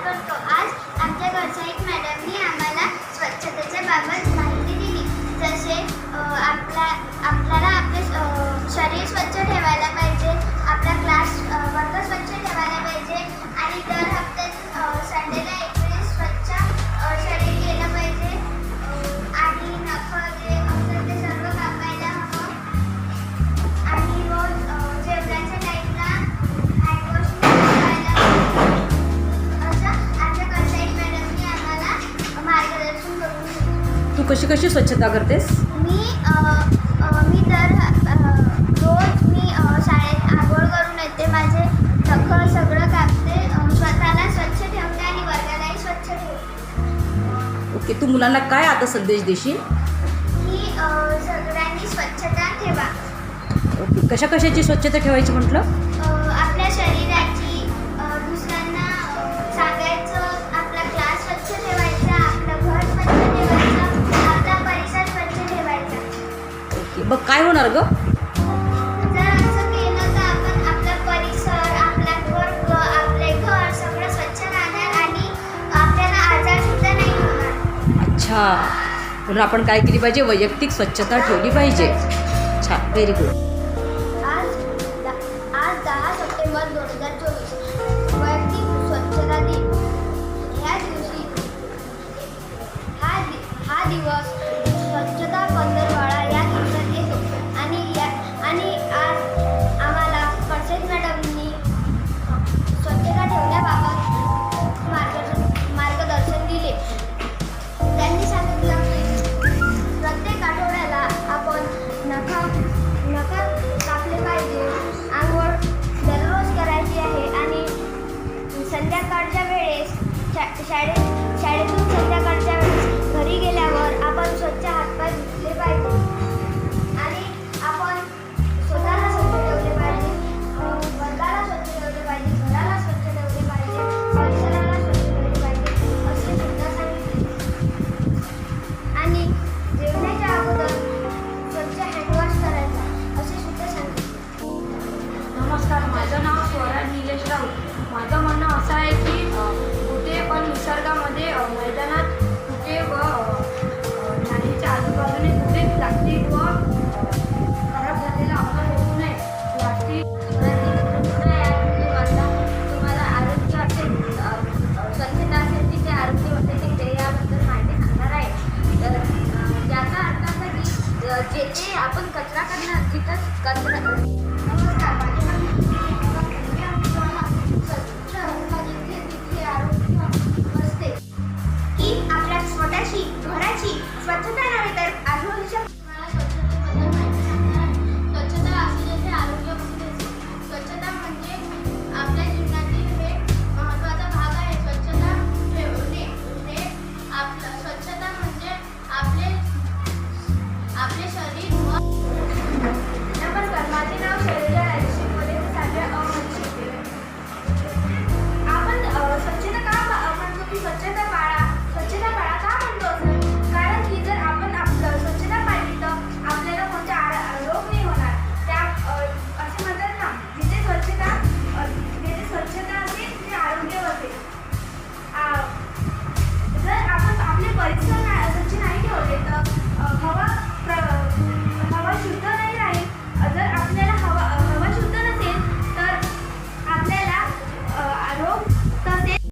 करतो. आज आमच्या घरच्या एक मॅडमनी आम्हाला स्वच्छतेच्या बाबत माहिती दिली. जसे आपल्याला आपले शरीर स्वच्छ ठेवायला पाहिजे, आपला क्लास वर्ग स्वच्छ ठेवायला पाहिजे आणि दर हप्त्यात संडेला एक वेळेस स्वच्छ शरीर केलं पाहिजे आणि नखं वगैरे असं ते सर्व कापायला हवं आणि रोज जेवणाच्या टाईमला हँडवॉश करायला असं आमच्या घरच्या एक मॅडमनी आम्हाला मार्गदर्शन करून दिलं. तू कशी कशी स्वच्छता करतेस? मी तर रोज मी शाळेत आंघोळ करून येते, माझे नखं सगळं कापते, स्वतःला स्वच्छ ठेवते आणि वर्गालाही स्वच्छ ठेवते. ओके, तू मुलांना काय आता संदेश देशील? की सगळ्यांनी स्वच्छता ठेवा. ओके, कशा कशाची स्वच्छता ठेवायची म्हटलं? आपल्या शरीराची, दुसऱ्यांना सांगायचं, आपला क्लास स्वच्छ ठेवायचा, आपलं घर स्वच्छ ठेवायचं, आपला परिसर स्वच्छ ठेवायचा. ओके, मग काय होणार गं? जर असं केलं तर आपण आपला परिसर, आपला वर्ग, आपले घर सगळं स्वच्छ राहणार आणि आपल्याला आजार सुद्धा नाही होणार. अच्छा, म्हणून आपण काय केली पाहिजे? वैयक्तिक स्वच्छता ठेवली पाहिजे. छान, व्हेरी गुड. आज 10 सप्टेंबर 2024 वैयक्तिक स्वच्छता दिन. ह्या दिवशी हा दिवस स्वच्छता पंधरवडा या दिवसात येतो आणि आज आम्हाला पर्सेट मॅडमनी स्वच्छता ठेवण्याबाबत मार्गदर्शन दिले. त्यांनी सांगितलं की प्रत्येक आठवड्याला आपण नखं कापले पाहिजे, आंघोळ दररोज करायची आहे आणि संध्याकाळच्या वेळेस शाळेतून संध्याकाळच्या वेळेस घरी गेल्यावर आपण स्वच्छ हातपाय धुतले पाहिजे आणि आपण स्वतःला स्वच्छ ठेवले पाहिजे, वर्गाला स्वच्छ ठेवले पाहिजे, घराला स्वच्छ ठेवले पाहिजे, परिसराला स्वच्छ ठेवले पाहिजे असे सुद्धा सांगितले. आणि जेवणाच्या अगोदर स्वच्छ हँडवॉश करायचा असे सुद्धा सांगितले. नमस्कार, माझं नाव स्वरा निलेश राऊत. माझं म्हणणं असं आहे की कुठे पण निसर्गामध्ये मैदानात कुठे व नालीच्या आजूबाजूने कुठे प्लास्टिक व खराब झालेला अन्न होऊ नये. प्लास्टिक तुम्हाला आरोग्य असेल, स्वच्छता असेल तिथे आरोग्य होते ते याबद्दल माहिती सांगणार आहे. तर याचा अर्थ असा की जेथे आपण कचरा करणार तिथंच कचरा. नमस्कार, माझे नाव स्वच्छ म्हणजे तिथे आरोग्य असते. की आपल्या स्वतःची घराची स्वच्छता नव्हे तर आजूबाजूच्या